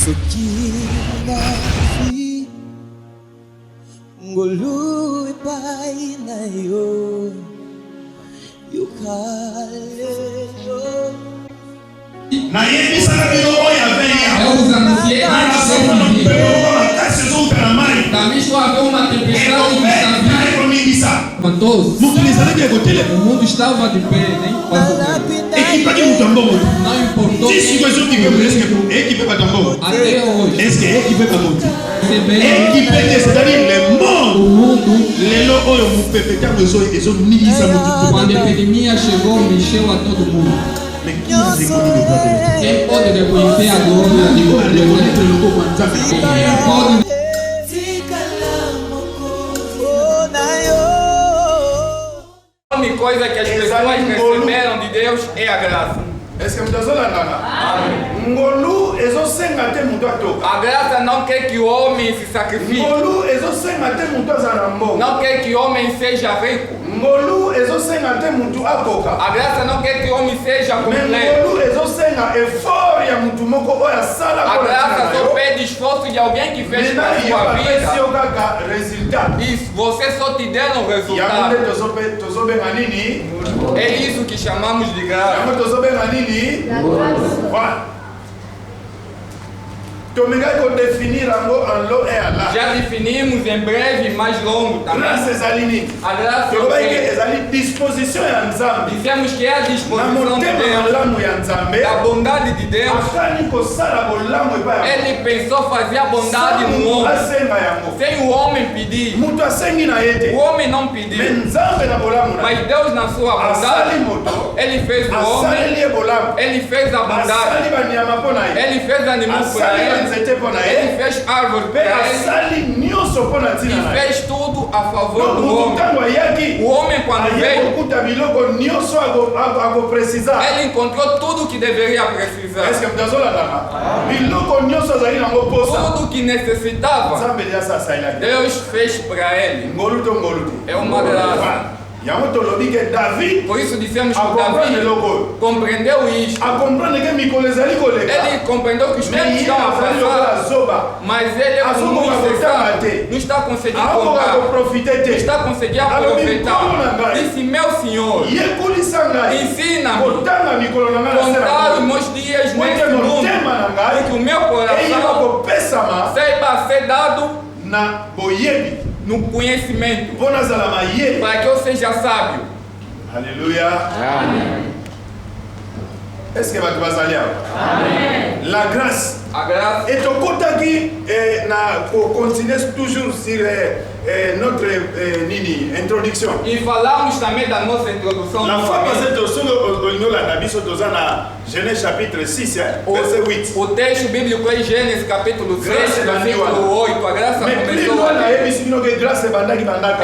Sokina fi ngolu pai na yo yukale yo na yebisa na bino oyo aveya Eu vos anunciei a também estou a ver uma tempestade que está vindo. Quantos? O mundo estava de pé, nem não importou. Até hoje. O mundo, quando a epidemia chegou, mexeu a todo mundo. Quem pode reconhecer a glória de Deus? Quem pode coisa que as pessoas receberam de Deus é a graça. A graça não quer que o homem se sacrifique. Não quer que o homem seja rico. A graça não quer que o homem seja completo. A graça só pede esforço de alguém que fez para a sua vida. Isso, você só te deram o resultado. É isso que chamamos de graça. Já definimos em breve, mais longo também. A graça dizemos que é a disposição de Deus, da bondade de Deus. Ele pensou fazer a bondade no homem, sem o homem pedir. O homem não pediu, mas Deus na sua bondade, Ele fez o homem, Ele fez a bondade, Ele fez animais para ele. Ele fez árvore para ele e fez tudo a favor do homem. O homem, quando veio, ele encontrou tudo o que deveria precisar. Tudo que necessitava, Deus fez para ele. É uma graça. Por isso dissemos que Davi compreendeu isto. Ele compreendeu que os tempos estão a passar, mas ele não está conseguindo contar, não está conseguindo aproveitar. Disse: meu Senhor, ensina-me contar os meus dias nesse mundo, porque o meu coração saiba ser dado no conhecimento, para que eu seja sábio. Aleluia. Amém. Est-ce que vous allez? Amen. La grâce. A graça. Et au côté qui continue toujours sur notre introduction. E falamos também da nossa introdução. La fois passée, nous avons Genèse chapitre 6, verset 8. O texto bíblico é Gênesis capítulo 6, versículo 8. A graça começou ali.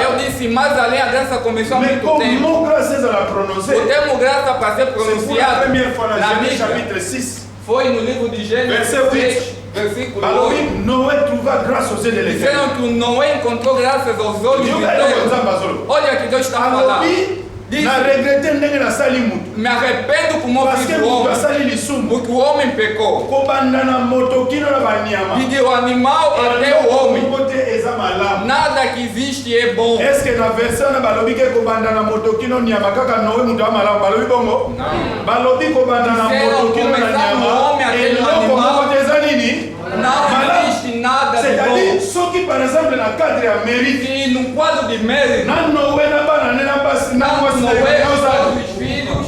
Eu disse, mais além, a graça começou há muito tempo. O termo graça para ser pronunciado na Bíblia foi no livro de Gênesis 6, versículo 8. Noé trouva grâce aux yeux de l'Éternel. Disseram que o Noé encontrou graças aos olhos de Deus. Olha que Deus está falando. Diz, me arrependo como eu fiz o homem, porque o homem pecou. E de o animal até o homem, nada que existe é bom. Est-ce que na versão na balobi que kobanda na motokino nyama kaka Noé mundo amala balobi bongo? Balobi kobanda na motokino na nyama. Eloko moko tezanini? Não existe nada de bom. C'est-à-dire, ceux qui par exemple na cadre ya mérite, e no quadro de mérito, na Noé na bana na basi na Noé os filhos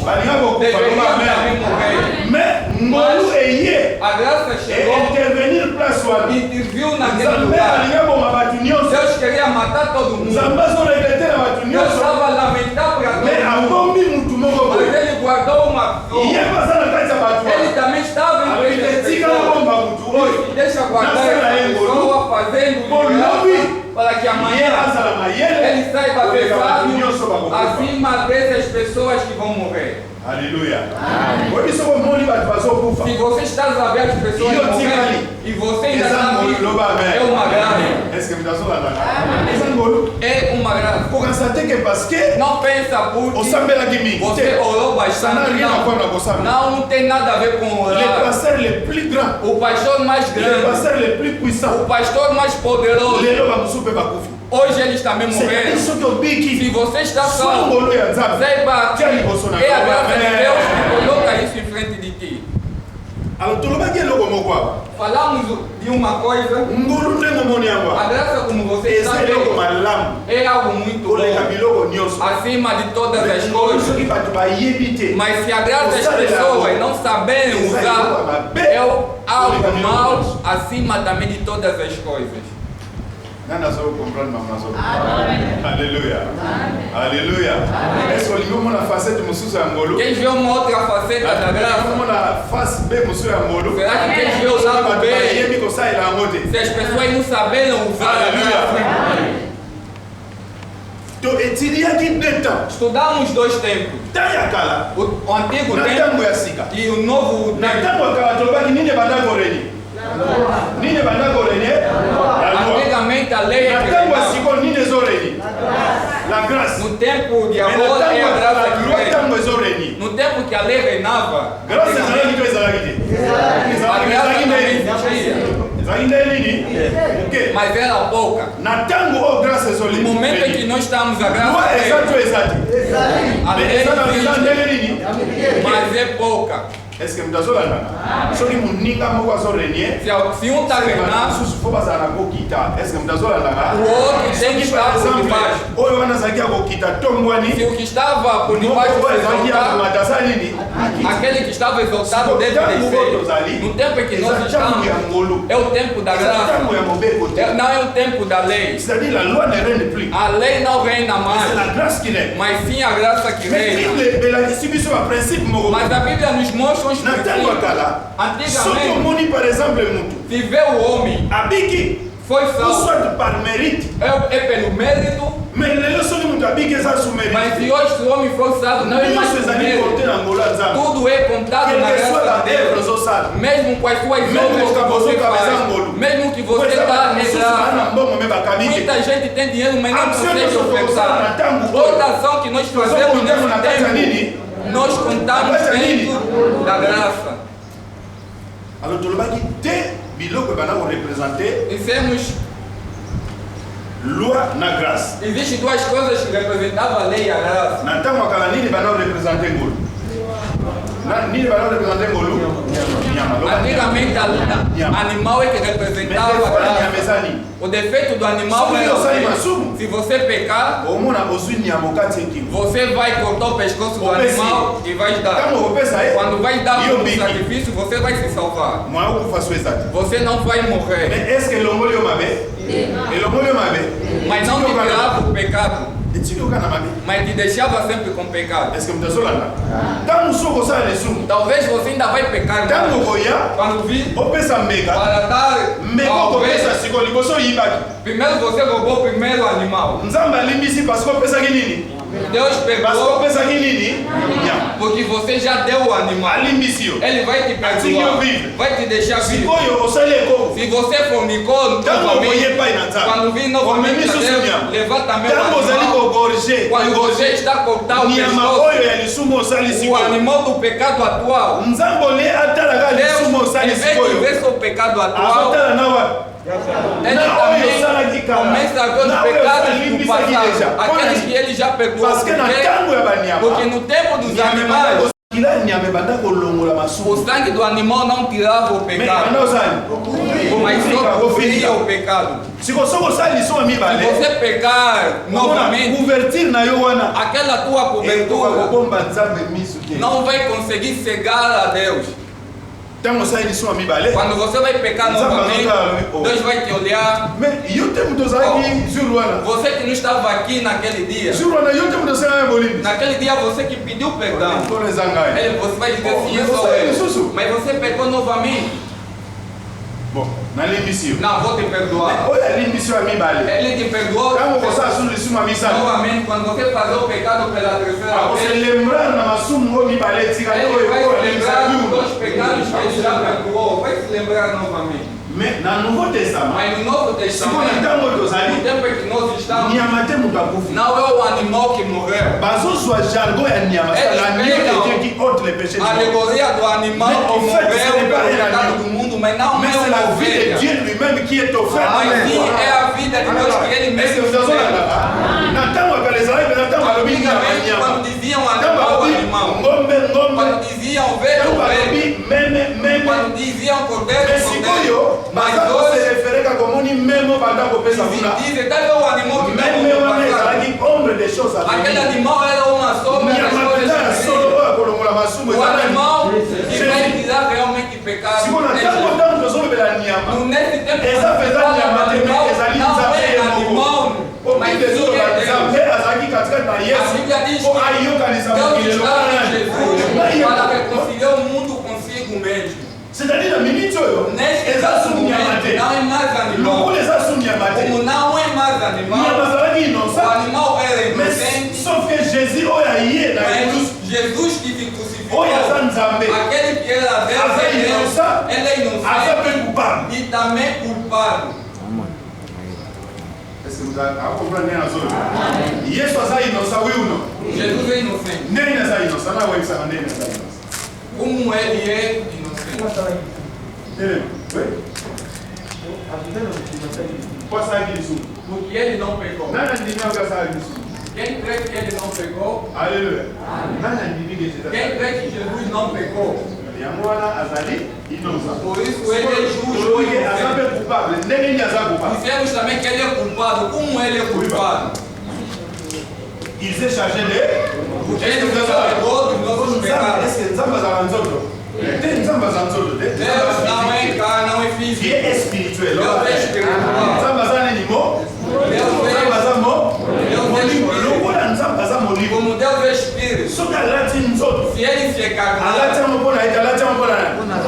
deveriam também morrer. Mais Ngolu eye a graça chegou intervenir place wa e interviu naquele lugar. Deus queria matar todo mundo. Deus estava lamentável para todo mundo, mas ele guardou uma pessoa. Ele também estava em pessoa. Deixa guardar essa pessoa fazendo para que amanhã ele saiba ser sábio acima dessas pessoas que vão morrer. Aleluia. Se você está a ver as pessoas morrendo e você ainda está vivo, é uma graça. É uma graça. Pour constater que parce que Não pensa porque osambelaki mingi você te. orou Ça n'a bastante. rien à voir na kosambela. Não tem nada a ver com Les orar. pasteurs les plus grands, O pastor mais les grande, pasteurs les plus puissants, o pastor mais poderoso, lelo bamosusu mpe bakufi. hoje eles também C'est morreram. soki obiki Se você está swa salvo, ngolo ya nzambe saiba que tia liboso na é a graça de yo. Deus que coloca isso em frente de ti. Alors tolobaki eloko moko awa Falamos de uma coisa, ngolu ndenge omoni yango a awa graça como você está eza eloko vendo, malamu é algo muito koleka bom, biloko nyonso. acima de todas as Ngolu coisas. soki bato bayebi te Mas se a graça das pessoas não saberem usar, é algo mal acima também de todas as coisas. nani azocomprendre mama azo alleluya alleluya est-ce que olingi omona facette mosusu ya ngolu Quem vê uma outra faceta da graça, omona face mpe mosusu ya ngolu será que quem vê o lado bato B, bayebi kosalela yango te. se as pessoas não saberem usar a graça? toetiliaki nde ntango Estudamos dois tempos, ntango ya kala o antigo na tempo ntango ya sika. e o novo Na tempo. ntango ya kala tolobaki nini ebandaki renye nini ebandaki renye la loi. Antigamente a lei Na é que ntango ya reinava. sikoyo nini ezorenye la grâce. No tempo de Mais na agora ntango é a ya graça kala que loi reina. ntango ezorenye No tempo que a lei reinava, grâce ezalaki to ezalaki te a graça ezalaki também nde existia, ezalaki nde nini ok mas era pouca. na ntango oyo grâce No momento em que ezoleni nós estamos, a loi graça eza to é, eza te a mais lei eza na eza existe, ndenge nini mas é pouca. est-ce que moto azolandana soki moninga moko azorenye Se um está reinando, mosusu fo bazala na kokita est-ce que moto azolandanga o outro tem que estar por debaixo. oyo wana azalaki ya kokita tombwani Se o que estava por debaixo moko foi ezalaki ya exaltado, komata asa nini aquele que estava exaltado deve descer. No tempo em que nós eza ntango ya estamos, ngolu é o tempo da eza ntango graça. ya mobeko te Não é o tempo da lei. c'est-à-dire la loi ne règne plus A lei não reina c'est mais, la grâce qui règne mas sim a graça que mais reina. bible elakisi biso baprincipe moko Mas a Bíblia nos mostra uns na ntango ya princípios. kala soki Antigamente, omoni par exemple mutu se vê o homem abiki foi ou salvo, soit par mérite é pelo mérito, mais lelo soki mutu abiki eza sous mas mérite se hoje o homem foi salvo, não é mais nyonso por ezali mérito. kote na ngolo ya nzambe Tudo é contado na quelle que soit graça la de œuvre Deus. ozosala Mesmo com as suas Mesmo obras que que você você faz, cabeça mesmo que você Pois está é, mosusu bana errado. mbongo me bakabi te Muita gente tem dinheiro, mas não Ação consegue que nós ofertar. fazemos na tango, Toda ação que nós fazemos contamos na nesse casa tempo, nini? nós contamos Na casa nini? dentro da graça. alors tolobaki te biloko ebanda korepresente Dissemos, loi na grâce existem duas coisas que representavam a lei e a graça. na ntango ya kala nini banda korepresente ngolu nini banda korepresente ngolu nyama loba Antigamente, animal é que mais representava a des fois nyama graça. eza nini O defeito do animal Só é que eu saí o masumo. quê? Se você pecar, omona ozwi nyama okati ekibo você vai cortar o pescoço do Opesi. animal e vai dar. ntango okopesa ye Quando vai dar yo um biki sacrifício, você vai se salvar. mwa okufa so eza te Você não vai morrer. mais est ce que elongoli yo mabe elongoli yo mabe Mas não te tirava o pecado, etiki oka na mabe mas te deixava sempre com pecado. est ce que moto azolanda ntango mosusu okosala lisumu Talvez você ainda vai pecar ntango mais. okoya Quando vir, opesa mbeka para dar mbeka talvez, okopesa siko liboso oyibaki primeiro você roubou o primeiro animal. nzambe alimbisi parce que opesaki nini Deus parce que pegou opesaki nini nyama porque você já deu o animal. alimbisi yo Ele vai te Assim perdoar, eu vivo. vai te deixar vivo. sikoyo osali ekoko Se você fornicou ntango okoye novamente, epai na nzambe quando vir novamente omemi a susu Deus, nyama levar também o ntango ozali animal. kogorge Quando você está a cortar o nyama pescoço, oyo ya lisumu osali o sikoyo animal do pecado atual, nzambe ole atalaka lisumu Deus, em osali vez de sikoyo ver seu pecado atual, azotala na wapi ele na oyo osalaki também kala começa a ver os na oyo pecados do osalimbisaki deja passado, aqueles que ele já perdoou. parce que na ntango ya banyama Porque no tempo dos nyama animais, kila nyama ebanda kolongola masumu o sangue do animal não tirava o mais ebanda pecado, osali mas só cobria o pecado. siko soki osali lisumu ya Se mibale você pecar omona novamente, couverture na yo wana aquela tua cobertura ekobomba nzambe miso te não vai conseguir cegar a Deus. ntango osali lisumu ya mibale Quando você vai pecar novamente, Deus vai te olhar. mais yo te moto ozalaki jour wana Você que não estava aqui naquele dia, jour wana yo te moto osalaki ya bolimbi naquele dia você que pediu perdão, nkolo eza ngai você vai dizer sim, eu Você sou é eu. Susu. Mas você pecou novamente. Bon, na l'émission. Não, vou te perdoar. Olha a l'émission a mi bale. Ele te perdoou. Kama kosa asuli suma misa. Novamente, quando você fazer o pecado pela terceira Você vez, lembrar na masumu o mi bale tika ele vai se lembrar dos yo. pecados que ele já perdoou. Vai se lembrar novamente. Mais na Nouveau Testament, Mas no Novo siko na Testamento, ntango no tozali tempo em que nós estamos, nyama te mutu akufi. não é o animal que morreu. Bazozwa jargon ya nyama Eles l'agneau pegam de Dieu qui ôte les péchés du a monde. alegoria do animal Mais que en fait, morreu ce n'est pas pelo un pecado agneau. do mundo, mas não Mais é c'est uma la vie de ovelha. Dieu lui-même qui est offerte. Mas sim, é a vida de Deus que ele Est-ce que mesmo vous avez fez. là? Na ntango ya ezali pe na ntango balobi nyama Antigamente, nyama. quando diziam Ntango animal, balobi animal. ngombe ngombe. Quando diziam ovelha, Ntango ovelha. balobi meme meme. Quando diziam cordeiro, Mais sikoyo cordeiro. Mas baza hoje, kose refere kaka omoni memo banda kopesa kuna. dizem, tá vendo o animal que Meme wana não ezalaki ombre des choses à aquele venir. animal era uma sombra das Nyama coisas mpenza ya que solo vinham. oyo akolongola masumu O ezalaki. animal que Jésus. vai tirar realmente pecado. Sikona é ntango Jesus. ntango tozolobela nyama. Nesse tempo, Eza mpenza fala nyama do te me animal, ezali não nzambe é ye moko. animal, mas Obi sim ezoloba é Deus. nzambe azalaki katikati na A yesu Bíblia diz mpo que ayokanisa Deus mokili estava lokala em nani. Jesus para reconciliar o mundo consigo mesmo. C'est-à-dire na minute oyo Nesse eza caso, su nyama te não é mais animal. lokola eza su nyama te Como não é mais nyama animal, azalaki o innocent animal era mais inocente, sauf que jésus oyo aye na mas Jesus que se crucificou, oyo aza nzambe aquele que era Deus, aza é Deus, innocent ele é aza inocente mpe coupable. e também culpado. Est-ce que vous avez compris ndenge nazoloba yesu aza innocent oui ou non Jesus é inocente. ndenge naza innocent nawebisaka ndenge naza innocent Como ele é inocente. telema oui po asalaki lisumu Porque ele não pecou. nani andimi oyo asalaki lisumu Quem crê que ele não pecou, alleluya nani andimi ke jésus quem crê que Jesus não pecou, yango wana azali innocent por isso ele é justo ou tolobi aza inocente. mpe coupable ndenge nini aza coupable Dizemos também que ele é culpado. Como ele é culpado? il s'est chargé de Ele pecou dos nossos pecados. est-ce que nzambe azala nzoto te nzambe aza nzoto te Deus não é carne, não é qui físico. est spirituel Deus é espiritual. nzambe aza nini mo Deus nzambe é, aza mo Deus é molimo espírito. lokola nzambe aza molimo Como Deus é espírito. soki alati nzoto Se ele se alati encarnar, yango mpona ete alati yango mpona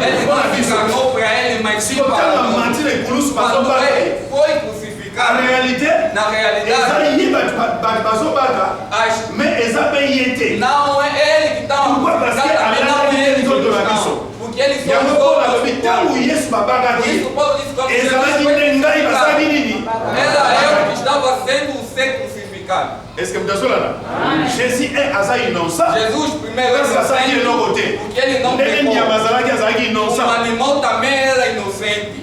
ele não se encarnou para ele, mas sim para sikotanga nós. matile ekulusu Quando bazobaka ele foi en crucificado, réalité na realidade, ezali ye bato bazobaka as mais eza mpe ye te não é ele que está Pourquoi? Parce que também não é ele que Alá está. Porque ele só yango usou mpona o alobi ntango corpo. yesu babakaki Isso Paulo disse quando ezalaki Jesus nde ngai foi basali crucificado. nini Era eu que estava sendo ser crucificado. est-ce que mutasolana jésus aza innocent Jesus primeiro parce que asalaki inocente, eloko te porque ele não ndenge pecou. nyama azalaki azalaki O innocent animal também era inocente.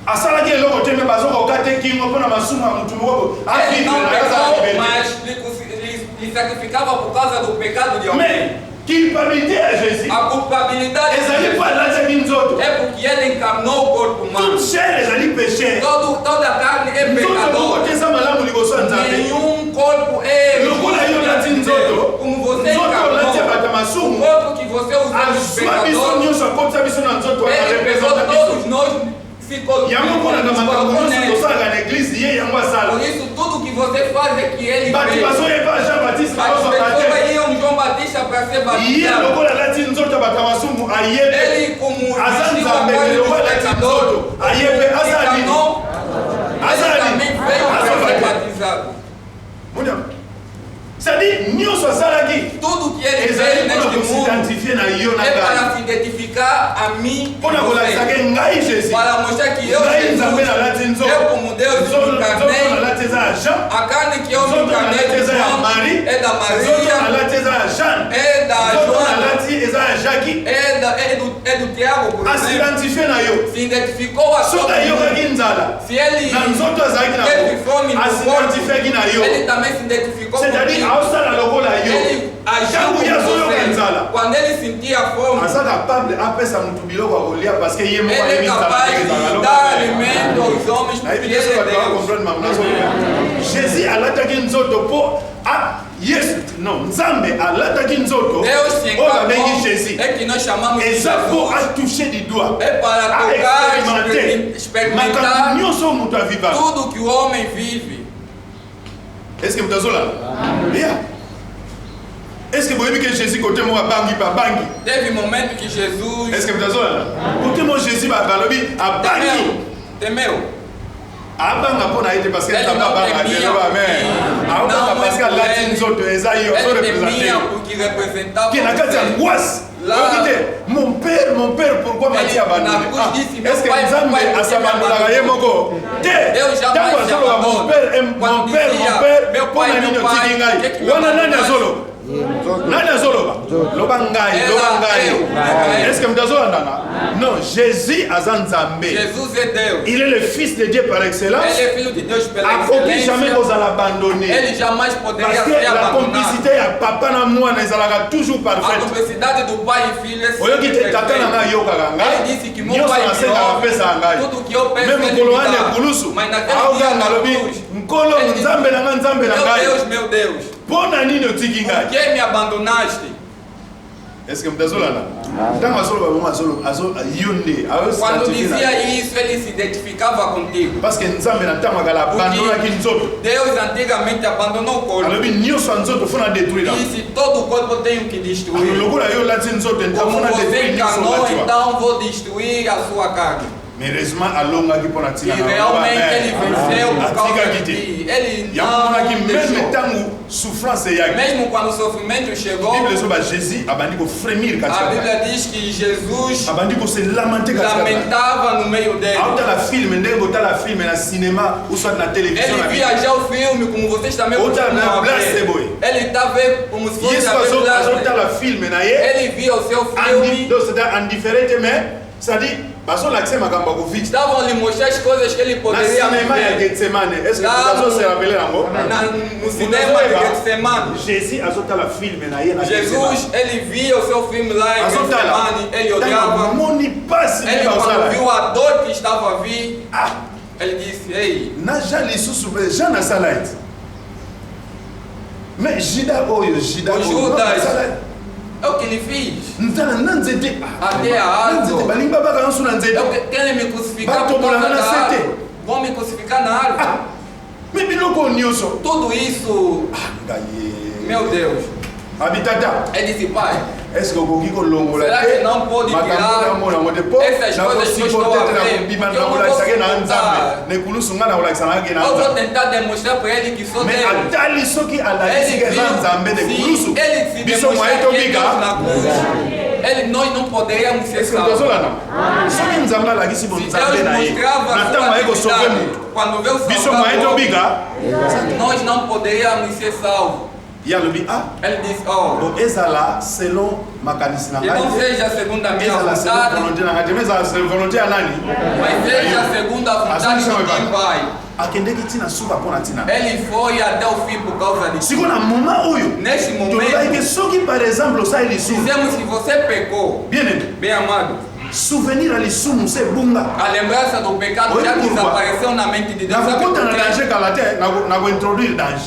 asalaki eloko te me bazokoka te kingo mpona masumu ya motu moko Ele avivre não na kazala pecou, liberte mas lhe sacrificava por causa do pecado de alguém. mais culpabilité ya jésus A culpabilidade de ezali mpo Jesus alatiaki nzoto é porque ele encarnou o corpo humano. toute chair ezali péché Toda a carne é nzoto moko pecador. te eza malamu liboso ya nzambe Nenhum corpo é lokola yo olati nzoto como você nzoto olati ya encarnou. bato ya O masumu corpo que você usou nos azwa biso pecadores, nyonso akotisa biso na nzoto wana ele pegou representa biso todos nós, se yango mponaka makambo colocou nyonso nele. tosalaka na eglize ye yango Por asala isso, tudo que você faz é que ele bato fez. bazoyeba jean baptiste As bazobaka te pessoas iam João Batista para ser ye batizado. lokola alati nzoto ya bato ya masumu ayebe Ele, como aza vestiu a nzambe carne lokola dos alati pecadores, nzoto ayebe aza nini encarnou, aza ele também nini veio para ser azobate batizado. c'est-à-dire nyonso asalaki Tudo que ele ezali fez mpona neste mundo kosidentifie na yo na é ngai para se identificar a mim mpona e você. kolakisaka ngai jésus Para mostrar que eu, ngai Jesus, nzambe nalati nzoto eu como Deus nzoto encarnei, nalati eza ya jean a carne que eu me nzoto encarnei nalati de eza ya João marie é da nzoto Maria, nalati eza ya jeanne é da nzoto Joana, nalati eza ya jacques é do Tiago, por exemplo. asidentifie na yo Se identificou a soki todo ayokaki mundo. nzala Se ele na nzoto azalaki na teve fome no corpo, asidentifeki na yo ele também se identificou c'est-à-dire comigo. aosala lokola yo Ele agiu ntango ye azoyoka com nzala você. Quando ele sentia fome, aza capable apesa motu biloko ya kolia parce que ye moko ele é ayebi nzala capaz ndenge ezalaka de lokola dar ye. alimento aos homens porque nayebi te ele soki é bato baka Deus. comprendre makambo nazoloba jésus alataki nzoto mpo yesu non nzambe alataki nzoto Deus se oyo abengi encarnou, jésus é que nós chamamos de eza mpo Jesus. atouche du doigt É para tocar, aexperimente experimentar makambo nyonso oyo moto avivaka tudo que o homem vive. est ce que moto azolala ya Est-ce que vous voyez que Jésus côté moi bangi pas bangi? Teve momento que Jesus. Est-ce que vous avez là? Côté moi Jésus va balobi a bangi. Temeu. Abanga pona été parce que ça va banga mais abanga parce que la team zote ezaïo so représenter. Qui n'a qu'à dire angoisse. Mon père, pourquoi m'a-t-il abandonné? Est-ce que Nzambe a s'abandonné à Yemoko? Mon père, pour la ligne de Tigingai. Wana nani azolo? Nani azolo? Lobangai. Est-ce que Mdazola nana? Non, Jésus azan Nzambe. Il est le fils de Dieu par excellence. Accompli jamais vous allez abandonner. Parce que la complicité à papa na moi n'est toujours parfaite. Oyoki te tata na ngai yokaka ngai nyonso nasengaka pesa ngai me mokolo wana ekulusu aokanga alobi nkolo nzambe na ngai mpo na nini otiki ngai? Est-ce que mtazolana? Ntango azoloba bongo yonde quando dizia isso, ele se identificava contigo. Parce que nzambe na ntango akala abandonaki nzoto. Deus antigamente abandonou o corpo. Alobi nyonso nzoto fona détruire. E se todo o corpo tem que destruir. Lokola yo lati nzoto ntango fona détruire nyonso. Então vou destruir a sua carne. Mais heureusement alongaki mpona tina na realmente ele venceu por causa de ti. Ele não mesmo tango souffrance yaki. Mesmo quando o sofrimento chegou, a Bíblia sobre Jesus abandi ko frémir katika. A Bíblia diz que Jesus abandi ko se lamenter katika. Lamentava no meio dele. Auta filme ndenge botala filme na cinéma ou soit na télévision. Ele via já o filme como vocês também costumam ver. Ele estava como se fosse a filme na ye. Ele via o seu filme. C'est indifférent mais ça dit estavam lhe mostrando as coisas que ele poderia ver. Est-ce que vous se rappelez no cinema de Getsemane. Jesus, ele via o seu filme lá em Getsemane, ele olhava. Ele quando viu a dor que estava a vir, ele disse, ei, o Judas, é o que ele fez. Até a árvore. Querem me crucificar por causa da árvore. Vão me crucificar na árvore. Tudo isso. Meu Deus. Ele disse, pai, será que não pode tirar essas coisas que eu estou a ver? Eu vou tentar demonstrar para ele que sou Deus. Ele se demonstrar que é Deus na cruz. Nós não poderíamos ser salvos. Se Deus mostrava a sua atividade quando veio salvar, nós não poderíamos ser salvos. Ele disse, oh, ezala selon makanisi na ngai. Não seja segundo a minha vontade, mas seja segundo a vontade de quem vai. Ele foi até o fim por causa de ti. Neste momento, par exemple, dizemos que você pecou, bem amado. Souvenir ali sumu se bunga. A lembrança do pecado já desapareceu na mente de Deus.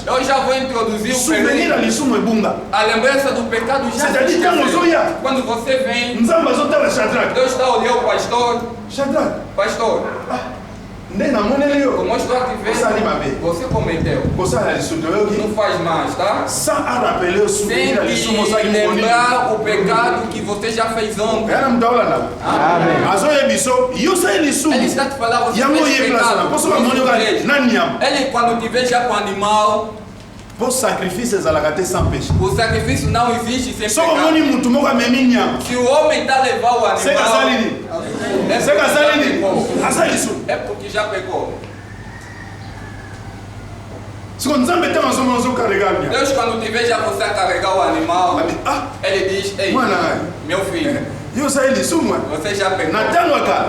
Eu já vou introduzir o souvenir ali sumu bunga. A lembrança do pecado já desapareceu. Quando você vem, Deus está olhando o pastor. Pastor. Como estou aqui vendo, você cometeu. Não faz mais, tá? Sem lembrar o pecado que você já fez ontem. Ele está te falando, você fez pecado. Ele quando te vê já com animal, o sacrifício sans péché. O sacrifício não existe sem pecado. Se o homem está levando o animal, é porque já pecou. Deus quando te vê já você a carregar o animal, ele diz, ei, meu filho, você já pecou.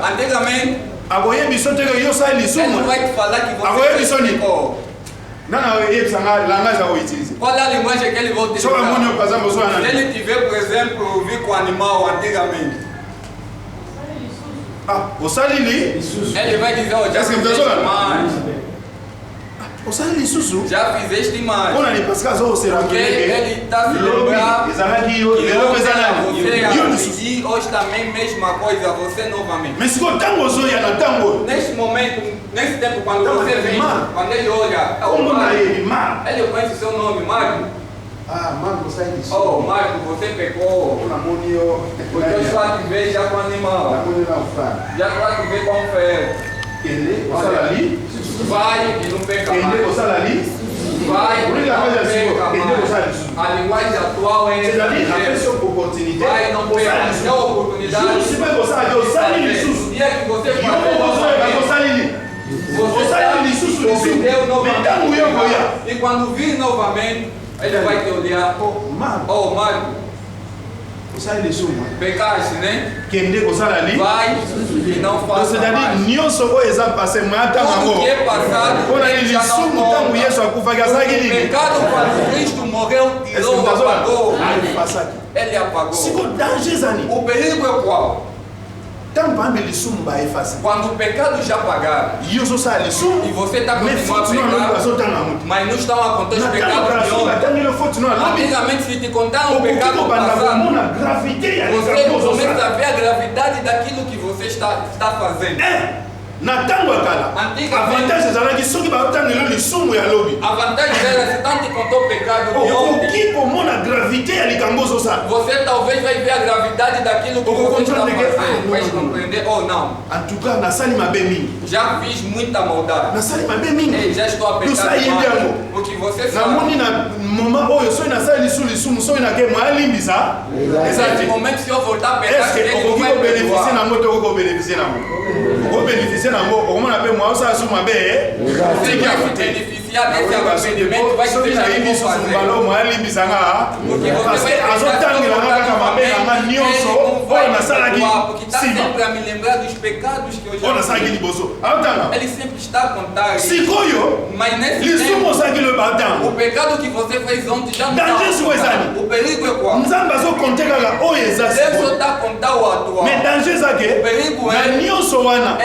Antigamente, ele vai te falar que você pecou. Qual é a linguagem que ele vai utilizar? Se ele tiver, por exemplo, vir com o animal antigamente, ele vai dizer, oh, já fizeste mais. Já fizeste mais. Porque ele está se lembrando que você hoje também mesma coisa, você novamente. Neste momento, nesse tempo, quando você vem, quando ele olha, ele conhece o seu nome, Mário. Ah, Marco, ça y est. Oh, Marco, você pecou. On a mon yo. Porque eu só te vejo já com animal. Já só te vejo com oferta. Kende, o salali. Vai e não peca mais. Kende, o salali. Vai e não peca mais. A linguagem atual é essa. Vai e não peca mais. É oportunidade. Se você gostar de usar isso, o dia que você você perdeu novamente. E quando vir novamente, ele vai te olhar. Oh, Marco. Pecaste, né? Vai e não faça mais. Tudo que é passado, ele já não conta. O pecado quando Cristo morreu, tirou, apagou. Ele apagou. O perigo é qual? Quando o pecado já pagar e você está continuando a pecar, mas não estão a contar os pecados de ontem. Antigamente, se te contaram o pecado passado, você começa a ver a gravidade daquilo que você está fazendo. Na tango akala avantage ezalaki soki baotangela lisumu ya lobi avantage dela se tanto contou o pecado de ontem okoki komona gravité ya likambo ozosala você talvez vai ver a gravidade daquilo que você está fazendo vai compreender ou não en tout cas nasali mabe mingi já fiz muita maldade nasali mabe mingi já estou a pecar o que você sabe namoni na moment oyo soki nasali lisumu soki nake moalimbisa nesse momento se eu voltar a pecar okoki kobénéficie nango to okoki kobénéficie nango okobénéficie nango okomona mpe mwa osala sumu mabe tiki ya kote soki nayebi susu mbalo moalimbisanga parce azotangelanga kaka mabe nanga nyonso oyo nasalaki nsima oyo nasalaki liboso aotanga sikoyo lisumu osalaki loyo baotanga danger siko ezali nzambe azokonte kaka oyo eza sikoyo mais danger ezake na nyonso wana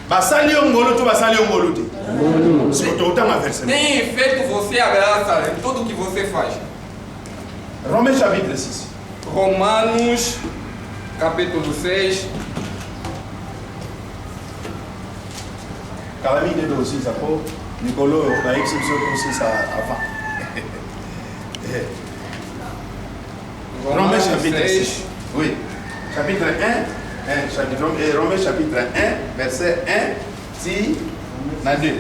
basali yo ngolo to basali yo ngolo te tem feito você a graça em tudo que você faz. Romains chapitre 6. Romanos capítulo 6. Calamité de aussi ça pour Nicolo la exception aussi ça avant. Romains chapitre 6. Oui. Chapitre 1. Romains chapitre 1 verset 1 si na 2.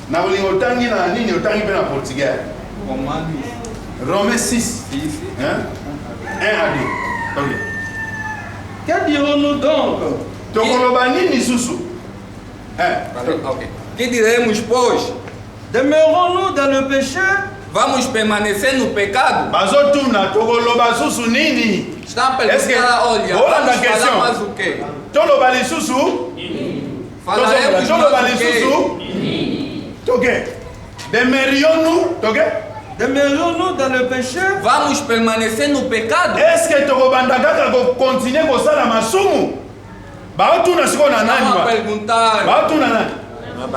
Na ulingo tangi na nini utangi pe na portugais. Romains 6. Hein? 1 à 2. OK. Que dirons-nous donc? Tokoloba nini susu? OK. Que diremos, pois? Demeurons-nous dans le péché? Vamos permanecer no pecado? Bazotuna tokoloba susu nini? Está perguntando, olha, vamos falar mais o quê? Toloba lisusu? Falaremos mais o quê? Toqué. Demeurions-nous? Toqué? Demeurons-nous dans le péché? Vamos permanecer no pecado? Est-ce que tokobanda kaka continuer kosala masumu? Baotuna siko na nani wa? Baotuna nani?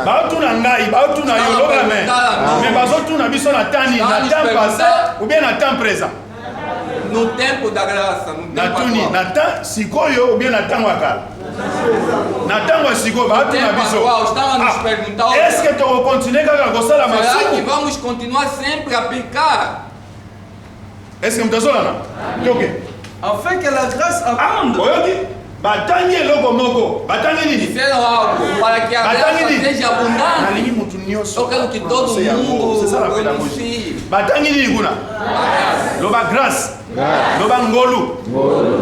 Baotuna ngai, baotuna yo loba mais. Mais bazotuna biso na tani na temps passé ou bien na temps présent? No tempo da graça, no tempo atual. Na temps sikoyo ou bien na temps wakala? Na tango sikoyo baotuna biso. Est-ce que tu vas continuer kaka kosala masumu? Será que vamos continuar sempre a pecar? Est-ce que mtazolana? OK. Afin que la grâce abonde. Oyoki? Batangi eloko moko. Batangi nini? Disseram algo para que a graça seja abundante. Nalingi mutu nyonso. Eu quero que todo mundo pronuncie. Batangi nini kuna? Loba grâce. Loba ngolu.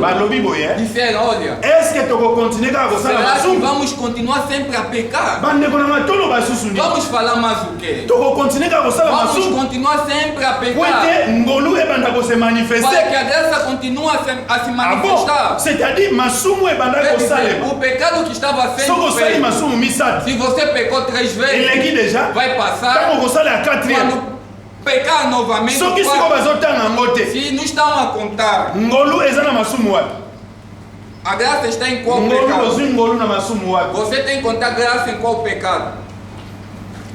Balobi boye. Disseram, olha. Est-ce que tu vas continuer kaka kosala masumu? Vamos continuar sempre a pecar. Bande kona matolo basusu ni. Vamos falar mais o quê? Tu vas continuer kaka kosala masumu? Vamos continuar sempre a pecar. Poite ngolu ebanda ko se manifester. Para que a graça continue a se manifestar. C'est-à-dire masumu ebanda ko sale. O pecado que estava sendo feito. Masumu misat. Se você pecou 3 vezes, ele déjà vai passar. Tango ko sala 4e. Pecar novamente. Se não estão a contar, a graça está em qual pecado? Você tem que contar graça em qual pecado?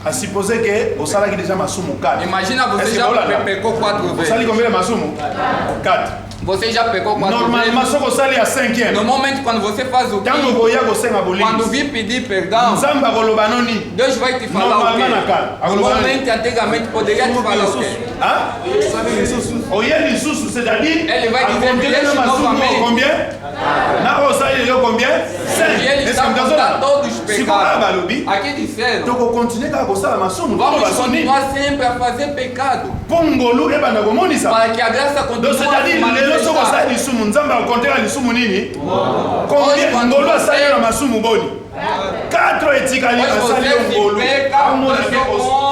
A supposer que você sabe que déjà masumu 4. Imagina você já pecou 4 vezes. Você sabe combien masumu? 4. Você já pecou 4 Normalement, vezes. ce que ça à 5e. Normalmente, quando você faz o Tango crime, boya ko senga bolingi. quando vir pedir perdão, Nzamba koloba noni. Deus vai te falar o Normalement na cara. quê? Normalmente, antigamente, poderia te falar o quê? Hein? Oye lisusu, c'est-à-dire Ele vai dizer combien que de novamente. combien? Na osa ele combien? 5. E ele está contando todos os pecados. Aqui disseram, Donc continuer ka kosala masumu. vamos continuar sempre a fazer pecado. Pongolu ebanda komonisa. Para que a graça continue Donc c'est-à-dire a se lelo soko manifestar. sala lisumu nzamba akontela lisumu nini? Combien ngolu asala na masumu boni? 4 etikali asali ngolu. Amona ke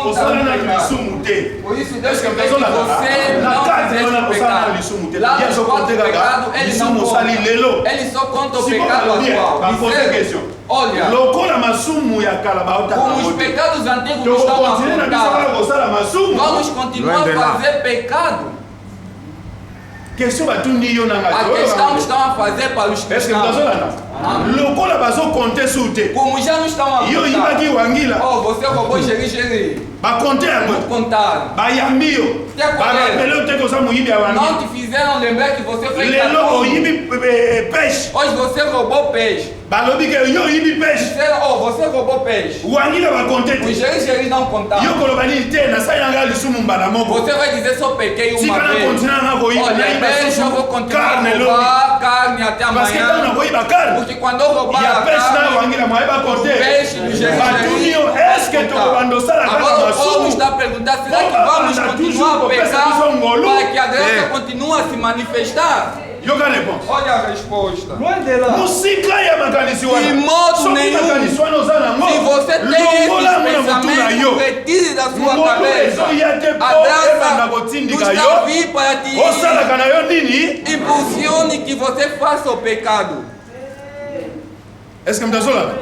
osala na lisumu te. Por isso Deus quer que você não fizesse pecado. Lá nos 4 pecados, ele não conta. Ele só conta o pecado atual. Olha, lokola masumu ya kala bauta. como os pecados antigos não estão apontados, vamos continuar a fazer pecado. A questão estão a fazer para os cristãos. Lokola bazo compter sur te. Como já não estão a Yo ibaki wangila. oh, você roubou xeri. Ba compter yango. Contaram. Ba yambio. Ba rappeler te ko sa muyibi awangi. Não te fizeram lembrar que você fez Lelo oyibi peixe. hoje você roubou peixe. Balobi ke yo oyibi peixe. Disseram, oh, você roubou peixe. Wangila ba compter Os te. xeri não contaram. Yo kolobani te na sa yanga lisumu mbala moko. Você vai dizer só pequei uma Tika na vez. continuar na koyiba Olha, na iba deixa eu vou continuar a carne lobi. roubar carne até Parce que amanhã. tana koyiba carne. Porque quando eu roubar Ya a peixe na carne, wangila mwaiba o compter. peixe do xeri Batunio est-ce que to bando sala kala agora o povo masumu? está a perguntar, será que Opa, vamos anda continuar toujours a com pecar essa visão ngolu? para que a graça continue a se manifestar? Yo ka réponse. Olha a resposta. Loin de là. Musika ya makanisi wana. De modo Soki nenhum. makanisi wana oza nango. Se você tem longola esse mona mutu na pensamento, yo. retire da sua Ngolu cabeça. ezoya te A po ebanda graça kotindika não yo. está vir para te Osalaka na yo nini? impulsione que você faça o pecado. Est-ce que mtazolana?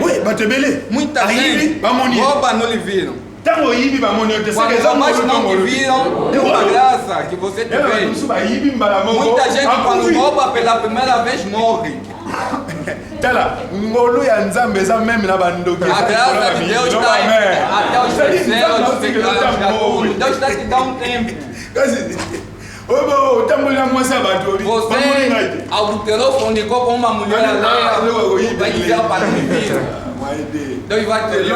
Oui, bato ebele. Muita Ayibi gente bamoni. rouba, não lhe viram. Ntango oyibi bamoni yo te. Quando Seke eza mais ngolu não te tongolu. viram, é uma graça que você te Ela vê. bato bayibi mbala moko. Muita gente quando akufi. rouba pela primeira vez morre. Tala, ngolu ya nzambe eza meme na bandoki. A graça de Deus está até os terceiros, os pecados da tudo. Deus está te dando um tempo. Otambola mwasi ya bato obi. Bamoni ngai te. Você adulterou, fornicou com uma mulher alheia, vai dizer para me vir. Deus vai te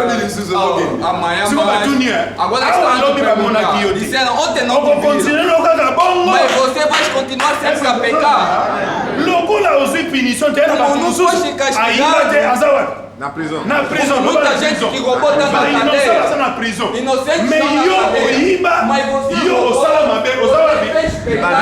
amanhã mais. Agora está perguntando. Disseram ontem não te viram. Mas você vai continuar sempre a pecar. Lokola ozwi punition te na bato mosusu ayiba te aza wapi? Na prison. Na prison. Muita gente que roubou está na cadeia. Aza na prison. Inocente Mais estão yo na cadeia. oyiba Mas você yo roubou. osala mabe oza wapi? Fez pecado,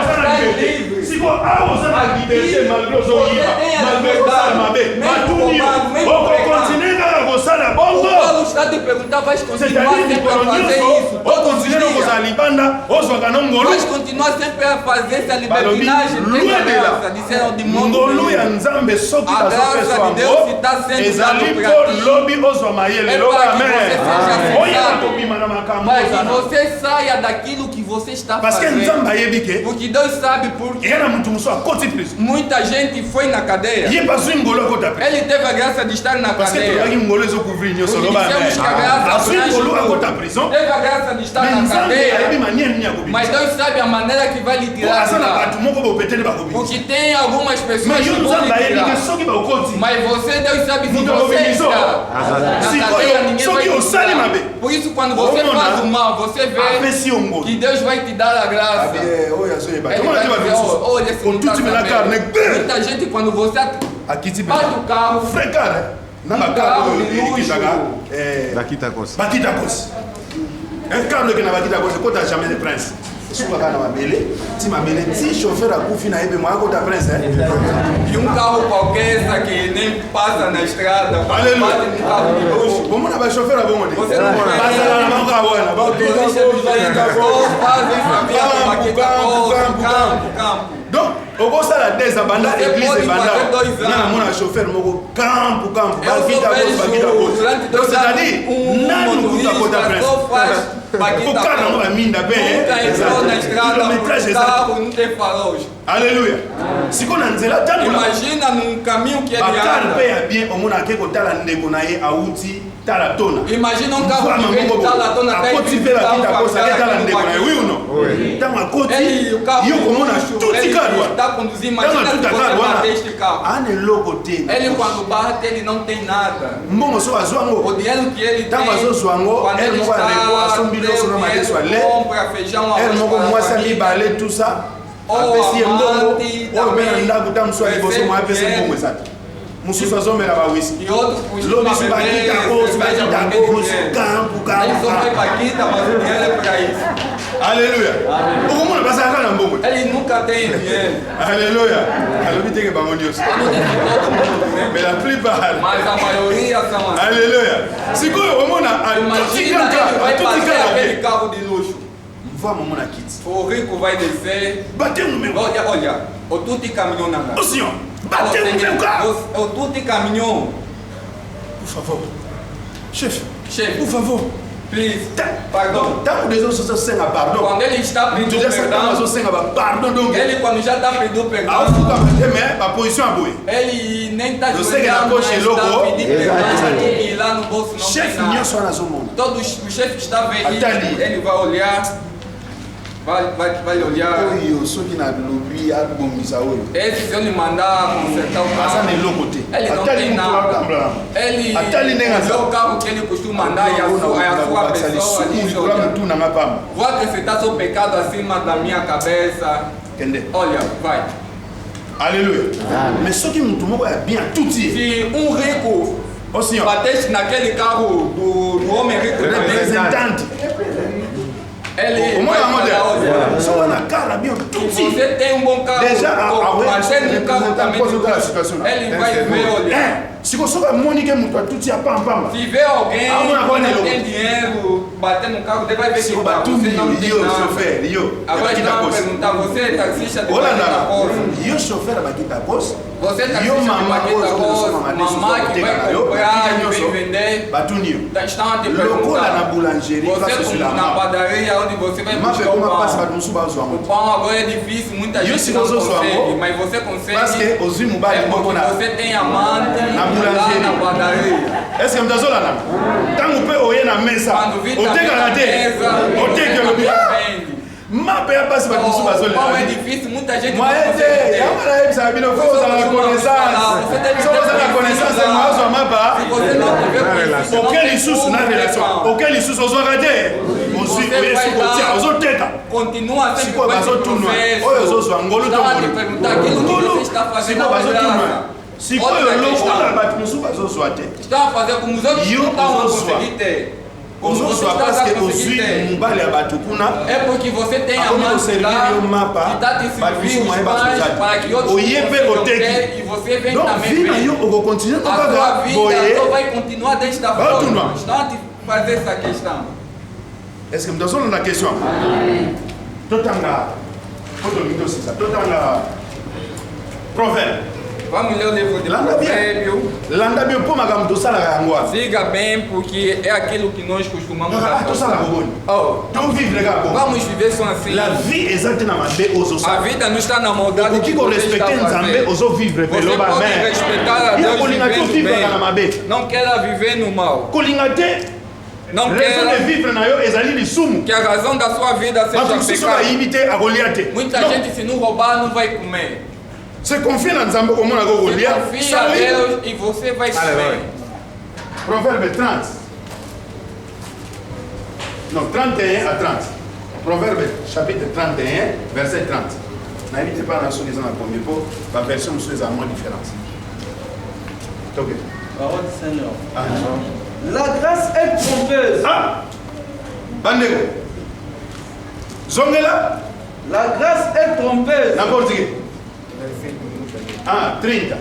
está livre. Siko awa oza na liberté malgré ozoyiba malgré osala mabe batuni yo okokontinue kaka kosala O bongo. Paulo está te perguntar, vais continuar C'est-à-dire sempre a mikolo fazer nyonso isso todos os okontinue kozala dias. libanda ozwaka no ngolu. Vais continuar sempre a fazer essa Balobi, libertinagem. loin de là. Disseram de modo ngolu ya nenhum. nzambe soki A graça bazopesa de Deus yango está sendo ezali usado por mpo aqui. lobi ozwa mayele É loba para que amen você seja oyeba sensato. kobima na makambo Para que ozana você saia daquilo que você está parce que fazendo. nzambe ayebi ke Porque Deus sabe porque eya na mutu mosusu akoti prison muita gente foi na cadeia. ye bazwi ngolu akota prison Ele teve a graça de estar na parce que cadeia. tolobaki ngolu ezocouvrir nyonso Porque loba dissemos que a amen graça azwi abrange ngolu tudo. akota prison Teve a graça de estar mais na nzambe ayebi cadeia. manière nini ya kobimisa Mas Deus sabe a maneira que vai lhe po tirar de aza na lá. bato moko bopetele bakobimisa Porque tem algumas pessoas mais que yo vão nzambe lhe ayebi ke tirar. soki bakoti Mas você, Deus sabe se Muita você mobilização. está na Sikoyo, cadeia, ninguém vai soki te osali tirar. mabe. Por isso, quando você Omona, faz o mal, você vê apesi yo ngolu que Deus vai te dar a graça. oyo azoyeba Ele Tomona vai te bato dizer, mosusu oh, olha esse não tá otuti mela carne sabendo. Muita gente, quando você akiti bate o carro, fréquent na Um bakar carro oyo de luxo. elikitaka Bakita kosi. bakita kosi un carle eke na bakita kosi ekota jamais de prince esukaka na mabele ti mabele ti chauffeur akufi na yebe moya kota prince e um carro qualquer, essa que nem passa na estrada, Aleluia. bate num carro de luxo. bomona bachauffeur abongo te Você não conhece. bazala na bango abona Motorista dos ventos, todos fazem sabia, baqueta, campo. donc okosala des abanda Você église pode ebanda fazer 2 anos. nga namona chauffeur moko campo Eu bakita só kosi bakita vejo kosi durante donc 2 anos c'est-à-dire nani okuta kota motorista prince só faz kokana ngo minda pe kilométrage alléluia siko na nzela tango imagine un camion qui est bakar pe ya bien omona ke kotala ndeko na ye auti tala tona imagine on ka tala tona akoti pe la kita kosa ke tala ndeko na ye oui ou non tango akoti yo komona tuti kadwa tá conduzindo imagina tuti kadwa ane loko te ele quando bate ele não tem nada mbongo so azwango o dinheiro que ele tem tango azozwango ele moko na asombilo so na mateso ale ele moko mwasa mibale tout ça apesi mbongo oyo mpe na ndako ta mosu aliboso mo apesi mbongo ezati mosusu azomela bawisi lobi so bakitako Alléluia. Okomona bazalaka na mbongo. Ele nunca tem dinheiro. Alléluia. Alobi teke bango nyonso. Mais la plupart. Mas a maioria são assim. Alléluia. Sikoyo omona imagina ele vai passear aquele carro de luxo. Mvua momona kiti. O rico vai descer. Bateu no meu carro. Olha, o tudo caminhão na O senhor, bateu no meu carro. O tudo caminhão. Por favor. Chefe, chefe, por favor. Please, pardon. Tanto Deus só senga pardon. Quando ele está pedindo perdão, pardon donc. Ele quando já está pedindo perdão. Ah, faut que mais a position a boy. Ele nem está jogando, mas está pedindo perdão e lá no bolso não tem nada. Chefe não só na zona. Todos os chefes está vendo. Ele vai olhar. Vai olhar. Eu sou que na lobby a bombisa hoje. Esse se eu lhe mandar consertar o carro. Ele não tem nada. Ele olhou o carro que ele costuma andar e a sua pessoa ali vou acrescentar seu pecado acima da minha cabeça. Olha, vai. Aleluia. Mas só que muito bom é bem tudo. Se rico batesse naquele carro do homem rico representante. Ele só na cara bem tudo. Você tem bom carro. Mas tem carro também. Ele vai ver olhar. Se você vai Mônica muito tudo a pam pam. Se vê alguém que não tem dinheiro bater no carro, você vai ver que você não tem nada. Agora ele vai perguntar, você é taxista de Baquita Costa? Eu chofer da Baquita Costa. Você é taxista de Baquita Costa? Mamãe que vai comprar e vem vender. Batuninho. Estão a te perguntar. Na boulangerie. Você como na padaria onde você vai buscar o pão. O pão agora é difícil, muita gente não consegue, mas você consegue. É porque você tem amante. Na padaria. Est-ce que vous avez là? Tant que vous avez na mesa, o te galate, o te que mapa ya basi ba musu bazole. Pão é difícil, muita gente não consegue. Agora aí sabe não foi usar a connaissance. Só usar a connaissance mais o mapa. Auquel isusu na relação. Auquel isusu os regarder. Continua sempre com esse processo. Olha os outros angolo to perguntar aquilo que você está fazendo agora. Se for louco, bate no suba zo zoate. Está a fazer como os outros não estão a conseguir ter. Como você está a conseguir ter. Mbale abatukuna. É porque você tem a mão que está te servindo para que outros possam ter e você vem também. A sua vida só vai continuar desta forma. Estão a te fazer essa questão. Est-ce que nous avons la question? Totanga. Totanga. Proverbe. Vamos ler o livro de Provérbio. Siga bem, porque é aquilo que nós costumamos fazer. Vamos viver só assim. A vida não está na maldade que você está fazendo. Você pode respeitar a Deus vivendo bem. Não queira viver no mal. Não queira que a razão da sua vida seja pecado. Muita gente, se não roubar, não vai comer. Se confie na Nzambe como na Goliath. Confie a Deus e você vai comer. Proverbe 30. Non, 31 à 30. Proverbe chapitre 31, verset 30. N'invitez pas dans ce qu'ils ont à combien pour la version où c'est à moins différente. Ok. Parole du Seigneur. Ah. La grâce est trompeuse. Ah! Bandego. Zongela. La grâce est trompeuse. N'importe qui. Ah, 30.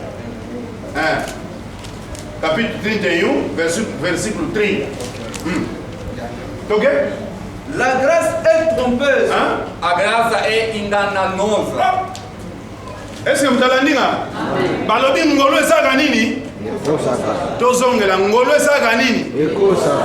Capítulo 31, versículo 30. Ok? La grâce est trompeuse. A graça é enganosa. Est-ce que vous avez dit? Balobi ngolo ezaka nini? tozongela ngolo esaka nini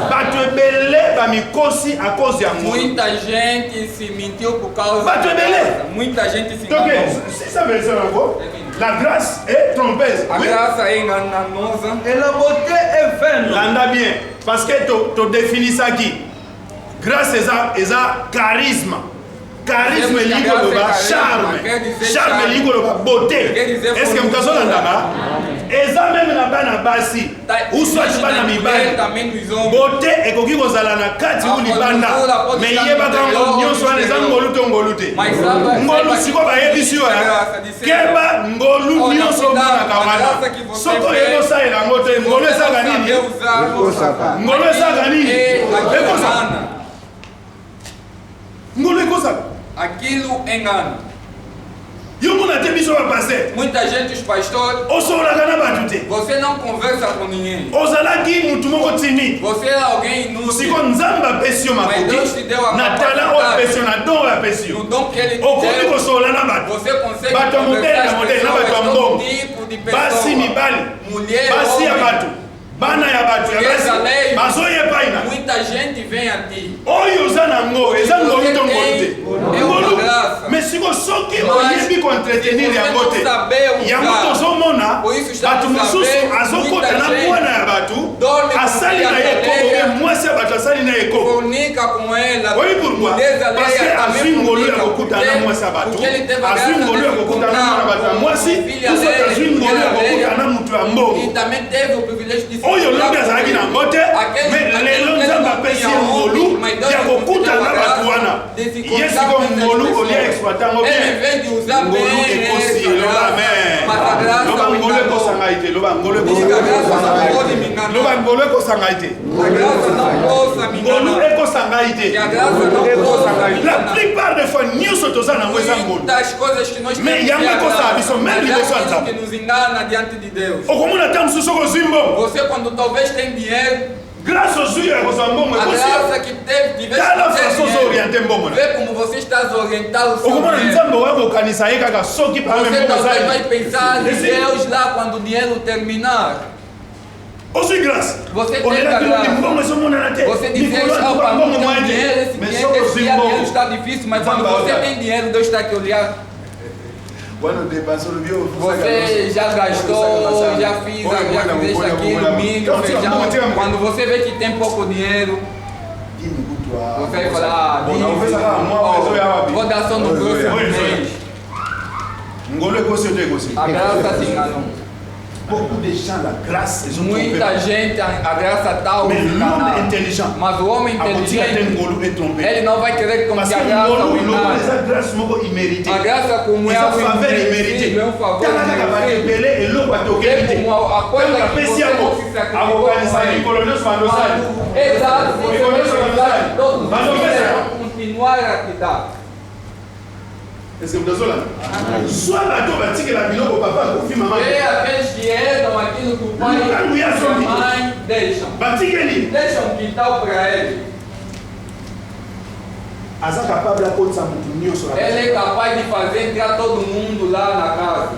bato ebele bamikosi à cause ya ngolo muita gente se mentiu por causa bato ebele muita gente se donc enganou. si ça veut dire encore la grâce est trompeuse A graça é enganosa Et la beauté est vaine. landa bien parce que to définissaki grâce eza charisme charisme elingi koloba charme charme elingi koloba beauté est ce que moto azolandaka eza meme na bana basi uswati bana mibali beauté ekoki kozala na kati u libanda me yebaka ngo nyonso wana eza ngolu to ngolu te ngolu sikoyo bayebisi yo keba ngolu nyonso omonaka wana soki oyebi osalela yango te ngolu ezaka nini ngolu ezaka nini ekosaka ngolu ekosaka aquilo engana. yo mona te biso bapasteur Muita gente, os pastores, osololaka na bato te você não conversa com ninguém. ozalaki mutu moko timide Você é alguém inútil. siko nzambe apesi yo makoki na tala oyo apesi yo na don oyo apesi No yo dom que ele te okoki deu, kosolola na bato você consegue bato ya modele conversar na as modele na pessoas, bato ya todo mbongo tipo de basi pessoa. mibali Mulher, basi ya homem. bato bana ya bato ya basi bazoyepai na Muita gente vem a ti. oyo oza nango eza ngolu to ngolu te ngolu grâce. mais siko soki Mas, oyebi koentretenir se yango você te não saber usar, yango tozomona por isso estamos bato mosusu sabendo, azokota muita na gente mwana ya bato dorme com asali na filha ye koko alheia, me mwasi ya bato asali na ye koko Fornica com ela. oyi pourquoi mulheres parce que alheias azwi também ngolu ya fornicam, kokutana na mwasi ya bato porque ele teve a azwi graça ngolu de ya kokutana na mwana bato ya mwasi filha usoki alheia, azwi ngolu ya mulher alheia, kokutana na mutu ya mbongo E também teve o privilégio de se oyo encontrar lobi com azalaki ele. nango te Aquele- me aquele lelo que nzambe não apesi tinha ye ngolu homem, mas Deus ya lhe kokutana concedeu a bato graça wana de se ye encontrar siko com essas ngolu pessoas. olia exploita yango Ele, bien em vez de usar ngolu bem ekosi essa eloba graça, amen mas a graça loba o ngolu enganou. ekosanga ete loba ngolu Diga, a graça ekosanga não ete pode me enganar. loba ngolu ekosanga ete A graça não possa me ngolu enganar. ekosanga ete Que a graça não possa me la enganar. plupart des fois nyonso toza nango eza ngolu Muitas coisas que nós Mais temos yango que ekosa agradar, biso, même mas liboso ya é aquilo Nzambe. que nos engana diante de Deus. okomona ta mosusu okozwi mbongo Você quando talvez tem dinheiro, grâce ozwi yo ya kozwa mbongo a ekosi graça que teve, de vez tala em faso quando ozooriente mbongo na vê como você está a orientar o seu okomona dinheiro. nzambe oya kokanisa ye kaka soki pame Você mbongo talvez vai ezali pensar em Esse- Deus lá quando o dinheiro terminar. ozwi grâce Você tem olelaki graça. lobi mbongo ezomonana te Você diz, mikolo para atuba mbongo mim mwa tem dinheiro, te esse mais dinheiro, soki esse ozwi dinheiro mbongo está difícil, mas quando Nzambe você olha. tem dinheiro, Deus está aqui olhar. wana depanse olobi Você já gastou, já fez isso aqui, domingo, feijão. Quando você vê que tem pouco dinheiro, você vai falar, vou dar só no próximo mês. ngolo ekosi yo te ekosi A graça te enganou. beaucoup de gens la grâce Muita gente, a graça está mais l'homme enganada. intelligent Mas o homem akotika te inteligente, ngolu etrompe ele não vai querer parce que a que graça o ngolu lokola engane. eza grâce moko immérité A graça como é eza algo faveur immérité imerecido, é um favor tala kaka bato imerecido. ebele eloko atokeli te É como a coisa tango que apesi você yango não se sacrificou akokanisa com ele. mikolo nyonso bandosali Exato, você vai precisar todos os Mas não dias pensa. continuar a te dar. est-ce que tozolanda soit bato batikela biloko papa akofi mama E aqueles que herdam aquilo que o pai Não, e a não, mãe deixam. batikeli Deixam um quintal para ele. aza capable akotisa motu nyonso na Ele é capaz de fazer entrar todo mundo lá na casa.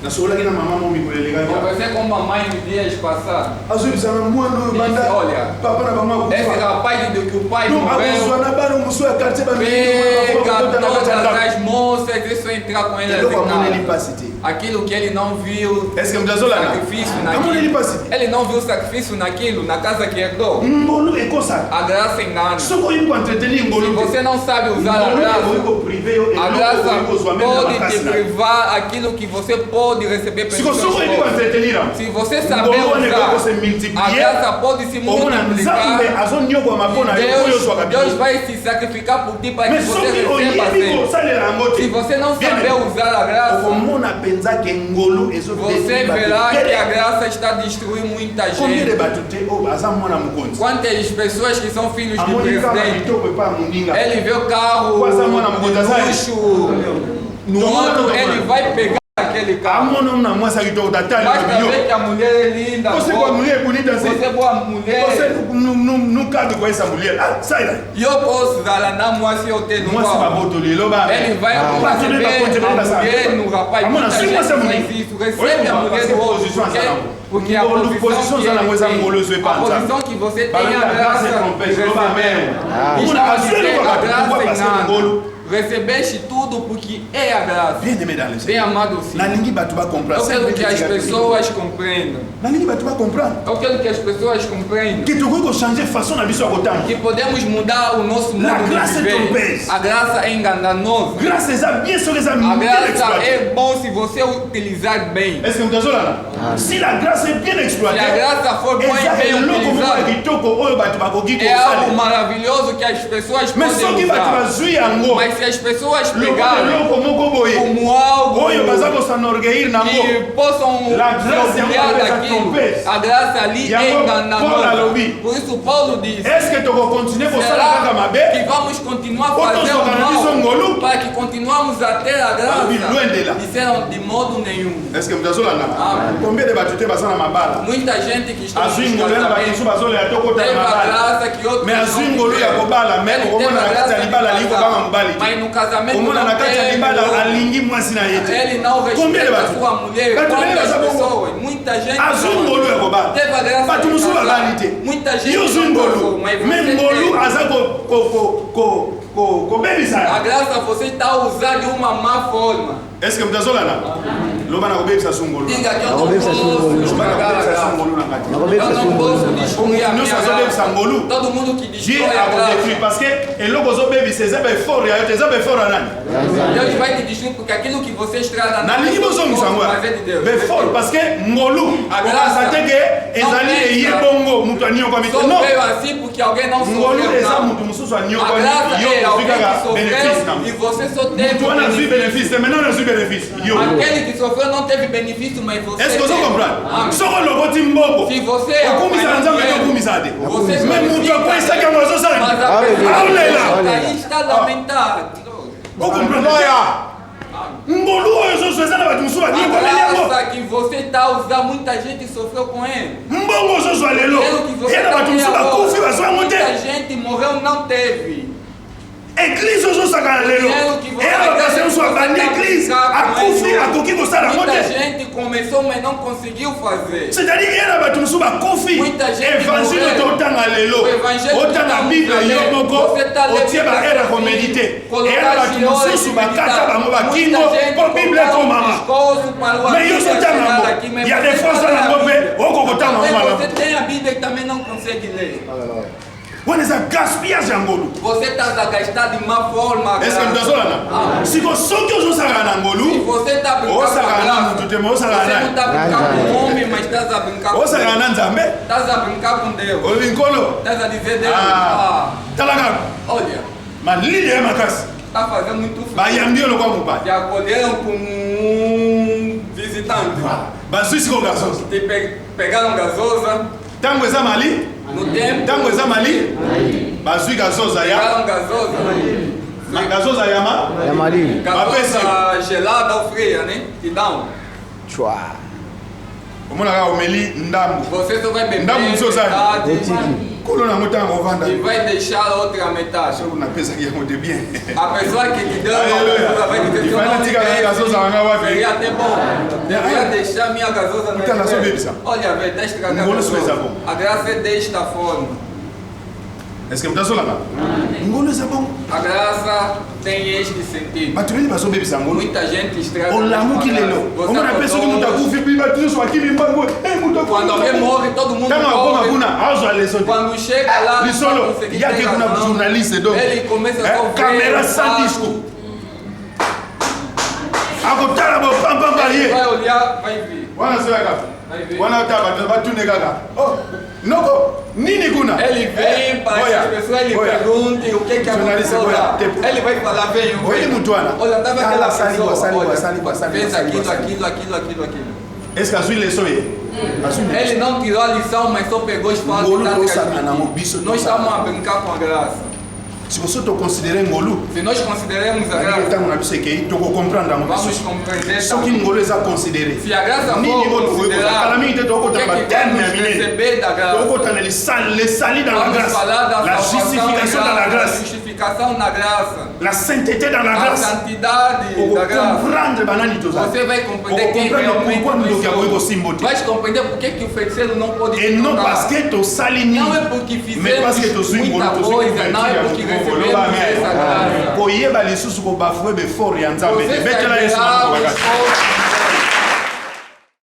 nasololaki na mama mo mikolo elekaki Conversei com a mãe nos dias passados. azobisanga mwana oyo banda Olha, papa na bango esse akufa rapaz de que o pai donc morreu, akozwa na bana mosu ya quartier pega bamikota na kati ya todas ndako as moças e só entrar com elas eloko amoneli em casa. mpasi te Aquilo que ele não viu, est ce que moto azolanda sacrifício amoneli naquilo. mpasi te Ele não viu sacrifício naquilo, na casa que herdou. ngolu ekosala A graça engana. Se soki oyebi koentretenir ngolu te você não sabe usar a ngolu graça, ekoki koprive yo a eloko graça okoki kozwa meme na pode te makasi na yo privar aquilo que você pode receber siko pelos soki oyebi seus koentretenir yango Se você saber ngolu wana ekoki kose usar, a multiplier graça pode se omona nzambe multiplicar. azonyokwama mpo na yo oyo Deus, ozwaka Deus biloko vai se sacrificar por ti para que mais você soki receba oyebi sempre. kosalela yango te Se você não bien saber aimé, usar a graça, okomona mpenza ke ngolu você verá que a graça está destruindo muita combien de gente. bato te oyo aza mwana mokonzi Quantas pessoas que são filhos de amoni kaka presidente, bitoko epa ya moninga ele vê o carro Quase a mão na mão da Zé. de luxo no outro, ele vai pegar aquele carro. amona na mwasi ya kitoko tatali Basta na ver biloko que a mulher é linda, ose kwa mulher ebunita se você é boa mulher. ose nukabi koyesa mulher saila E eu posso usar na moça eu tenho no mwasi carro. babotoli eloba Ele vai receber a mulher no rapaz. amona Muita si gente mwasi ya faz moninga isso, recebe a mulher do outro. Porque Porque a posição que você tem a graça de receber. Está a dizer a graça em nada. Recebeste tudo porque é a graça. Bem amado sim. Eu quero que as pessoas compreendam. Eu quero que as pessoas compreendam. Que podemos mudar o nosso mundo de viver. A graça é enganosa. A graça é bom se você utilizar bem. Se a graça é bem exploitée, se a graça for bem utilizada, é algo maravilhoso que as pessoas podem usar. Mas se as pessoas pegarem como algo que possam se orgulhar daquilo, a graça ali é enganosa. Por isso Paulo diz: será que vamos continuar a fazer o mal para que continuamos a ter a graça? Disseram de modo nenhum. Muita gente que está nos casamentos teve a graça que outros não tiveram. Mas no casamento não teve. Ele não respeita a sua mulher. Quantas pessoas? Muita gente teve a graça de casar. Muita gente não casou, mas você a graça você está a usar de uma má forma. Est-ce que vous avez là? Diga que eu não posso estragar a graça. Eu não posso destruir a minha graça. Todo mundo que destrói a graça. Parce que Deus vai te destruir porque aquilo que você estraga não é de Deus. Parce que a graça só veio assim porque alguém não sofreu. A graça é alguém que sofreu e você só teve benefício. Aquele que sofreu não teve benefício, mas você est-ce que vous comprenez? Se você é mas está lamentado. A graça que você está a usar, muita gente sofreu com ele. Muita gente morreu, não teve. Église ozosaka lelo era passer sur la église muita gente começou mas não conseguiu fazer. C'est-à-dire era batumsu bakufi évangile totanga lelo otanga bible yo moko otie ba era ko méditer era batumsu bakata bango bakingo ko bible ko mama mais yo sotanga il y a des forces dans la mope okokotanga mama você tem a Bíblia que também não consegue ler. Você está a gastar de má forma. Est-ce que vous avez si vous sortez aux você está brincando com a graça. Você não está brincando com o homem, mas está a brincar com Deus. Está a brincar com Deus. Está a dizer Deus. Olha. Está fazendo muito frio. Te acolheram como visitante. Te pegaram gasosa. Tango eza Mali? No tempo. Tango eza Mali? Bazui gazoza ya? Gazoza. Gazoza ya Mali. Gazoza gelada ou fria, né? Te dão. Chua. Omona omeli ndambu. Você só vai beber ndambu zoza. E vai deixar a outra metade. A pessoa que te deu uma vai dizer que seria até bom. Devia deixar minha gasosa na mesa. Olha, velho, está estragando. A graça é desta forma. Est-ce que vous avez là? A graça tem este sentido. Muita gente estraga. Quando alguém morre, todo mundo morre. Quando chega lá, ele começa a câmera sem disco. Ele vai olhar, vai ver. Ele vem para que as pessoas lhe perguntem o que aconteceu lá. Ele vai falar, vem. Olha, estava aquela pessoa, fez aquilo. Est-ce que a lição ele não tirou a lição, mas só pegou os fatos. Nós estamos a brincar com a graça. Se você está considerando Ngolu, se nós consideramos a graça, vamos compreender. Só que Ngolu é considerado. Se a graça for considerada, o que vamos receber da graça? Les salis dans la grâce, la justification dans la grâce. La sainteté dans la grâce. Pour comprendre banani toza. Você vai compreender quem realmente vai compreender por que o feiticeiro não pode e não parce que tu salignes, não é porque mais parce que tu fizemos muita coisa, não é porque recebemos essa graça. Koyeba lisusu ko bafoué be fort ya nzambe. Betela Yesu.